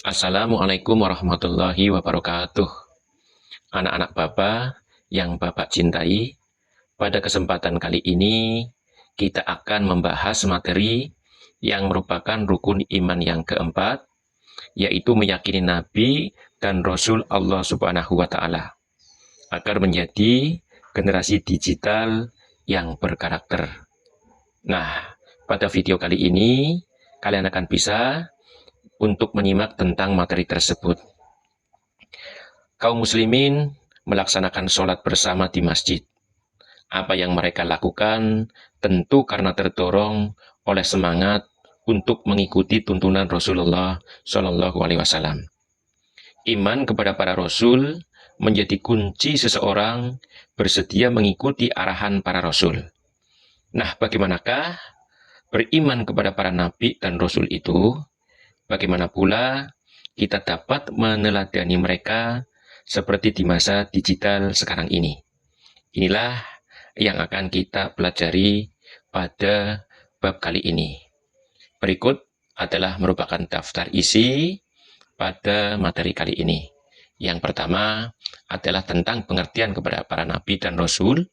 Assalamualaikum warahmatullahi wabarakatuh. Anak-anak Bapak yang Bapak cintai, pada kesempatan kali ini kita akan membahas materi yang merupakan rukun iman yang keempat, yaitu meyakini Nabi dan Rasul Allah Subhanahu wa Ta'ala, agar menjadi generasi digital yang berkarakter. Nah, pada video kali ini kalian akan bisa untuk menyimak tentang materi tersebut. Kaum muslimin melaksanakan sholat bersama di masjid. Apa yang mereka lakukan tentu karena terdorong oleh semangat untuk mengikuti tuntunan Rasulullah Shallallahu Alaihi Wasallam. Iman kepada para rasul menjadi kunci seseorang bersedia mengikuti arahan para rasul. Nah, bagaimanakah beriman kepada para nabi dan rasul itu? Bagaimana pula kita dapat meneladani mereka seperti di masa digital sekarang ini? Inilah yang akan kita pelajari pada bab kali ini. Berikut adalah merupakan daftar isi pada materi kali ini. Yang pertama adalah tentang pengertian kepada para nabi dan rasul.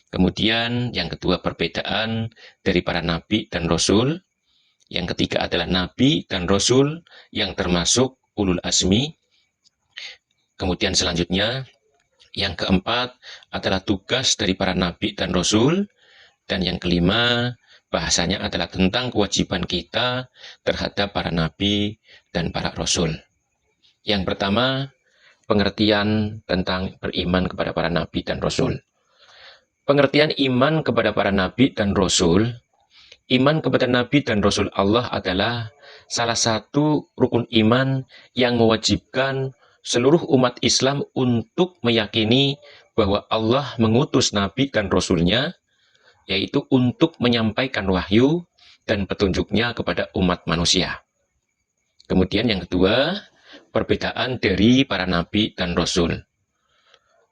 Kemudian yang kedua, perbedaan dari para nabi dan rasul. Yang ketiga adalah nabi dan rasul yang termasuk ulul azmi. Kemudian selanjutnya, yang keempat adalah tugas dari para nabi dan rasul. Dan yang kelima, bahasanya adalah tentang kewajiban kita terhadap para nabi dan para rasul. Yang pertama, pengertian tentang beriman kepada para nabi dan rasul. Pengertian iman kepada para nabi dan rasul. Iman kepada Nabi dan Rasul Allah adalah salah satu rukun iman yang mewajibkan seluruh umat Islam untuk meyakini bahwa Allah mengutus Nabi dan Rasul-Nya, yaitu untuk menyampaikan wahyu dan petunjuknya kepada umat manusia. Kemudian yang kedua, perbedaan dari para Nabi dan Rasul.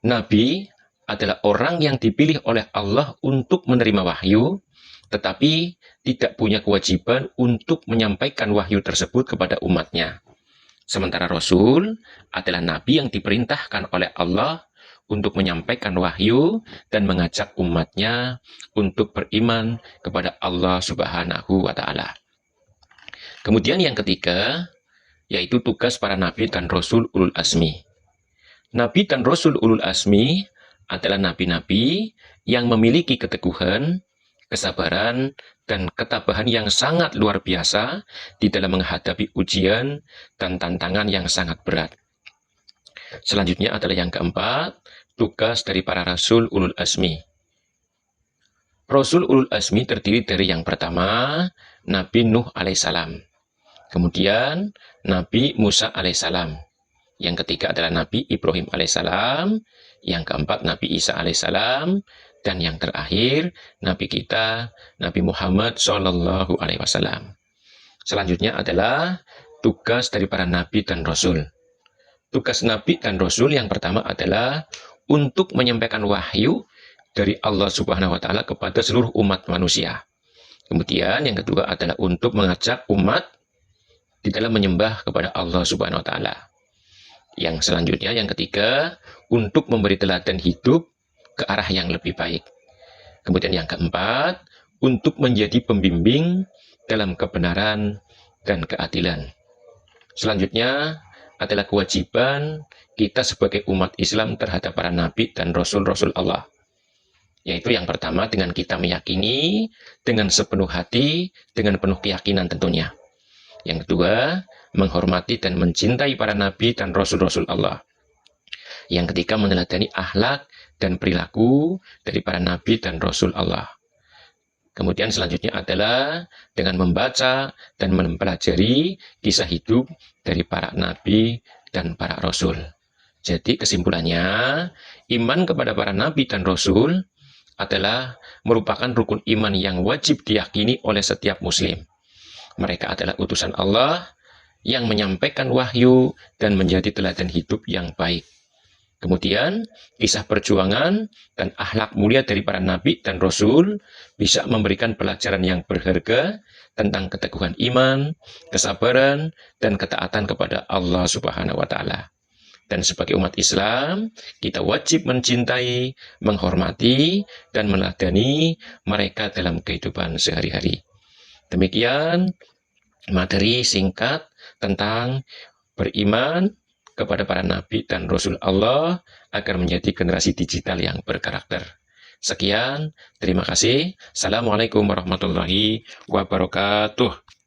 Nabi adalah orang yang dipilih oleh Allah untuk menerima wahyu, tetapi tidak punya kewajiban untuk menyampaikan wahyu tersebut kepada umatnya. Sementara Rasul adalah Nabi yang diperintahkan oleh Allah untuk menyampaikan wahyu dan mengajak umatnya untuk beriman kepada Allah Subhanahu wa Ta'ala. Kemudian yang ketiga, yaitu tugas para Nabi dan Rasul ulul azmi. Nabi dan Rasul ulul azmi adalah nabi-nabi yang memiliki keteguhan, kesabaran, dan ketabahan yang sangat luar biasa di dalam menghadapi ujian dan tantangan yang sangat berat. Selanjutnya adalah yang keempat, tugas dari para Rasul ulul azmi. Rasul ulul azmi terdiri dari yang pertama, Nabi Nuh alaihissalam. Kemudian, Nabi Musa alaihissalam. Yang ketiga adalah Nabi Ibrahim alaihissalam. Yang keempat, Nabi Isa alaihissalam. Dan yang terakhir, Nabi kita, Nabi Muhammad Shallallahu Alaihi Wasallam. Selanjutnya adalah tugas dari para Nabi dan Rasul. Tugas Nabi dan Rasul yang pertama adalah untuk menyampaikan wahyu dari Allah Subhanahu Wa Taala kepada seluruh umat manusia. Kemudian yang kedua adalah untuk mengajak umat di dalam menyembah kepada Allah Subhanahu Wa Taala. Yang selanjutnya, yang ketiga, untuk memberi teladan hidup ke arah yang lebih baik. Kemudian yang keempat, untuk menjadi pembimbing dalam kebenaran dan keadilan. Selanjutnya adalah kewajiban kita sebagai umat Islam terhadap para nabi dan rasul-rasul Allah. Yaitu yang pertama, dengan kita meyakini dengan sepenuh hati, dengan penuh keyakinan tentunya. Yang kedua, menghormati dan mencintai para nabi dan rasul-rasul Allah. Yang ketiga, meneladani akhlak dan perilaku dari para nabi dan rasul Allah. Kemudian selanjutnya adalah dengan membaca dan mempelajari kisah hidup dari para nabi dan para rasul. Jadi kesimpulannya, iman kepada para nabi dan rasul adalah merupakan rukun iman yang wajib diyakini oleh setiap muslim. Mereka adalah utusan Allah yang menyampaikan wahyu dan menjadi teladan hidup yang baik. Kemudian, kisah perjuangan dan akhlak mulia dari para nabi dan rasul bisa memberikan pelajaran yang berharga tentang keteguhan iman, kesabaran, dan ketaatan kepada Allah Subhanahu wa Ta'ala. Dan sebagai umat Islam, kita wajib mencintai, menghormati, dan meladani mereka dalam kehidupan sehari-hari. Demikian materi singkat tentang beriman kepada para nabi dan rasul Allah agar menjadi generasi digital yang berkarakter. Sekian, terima kasih. Assalamualaikum warahmatullahi wabarakatuh.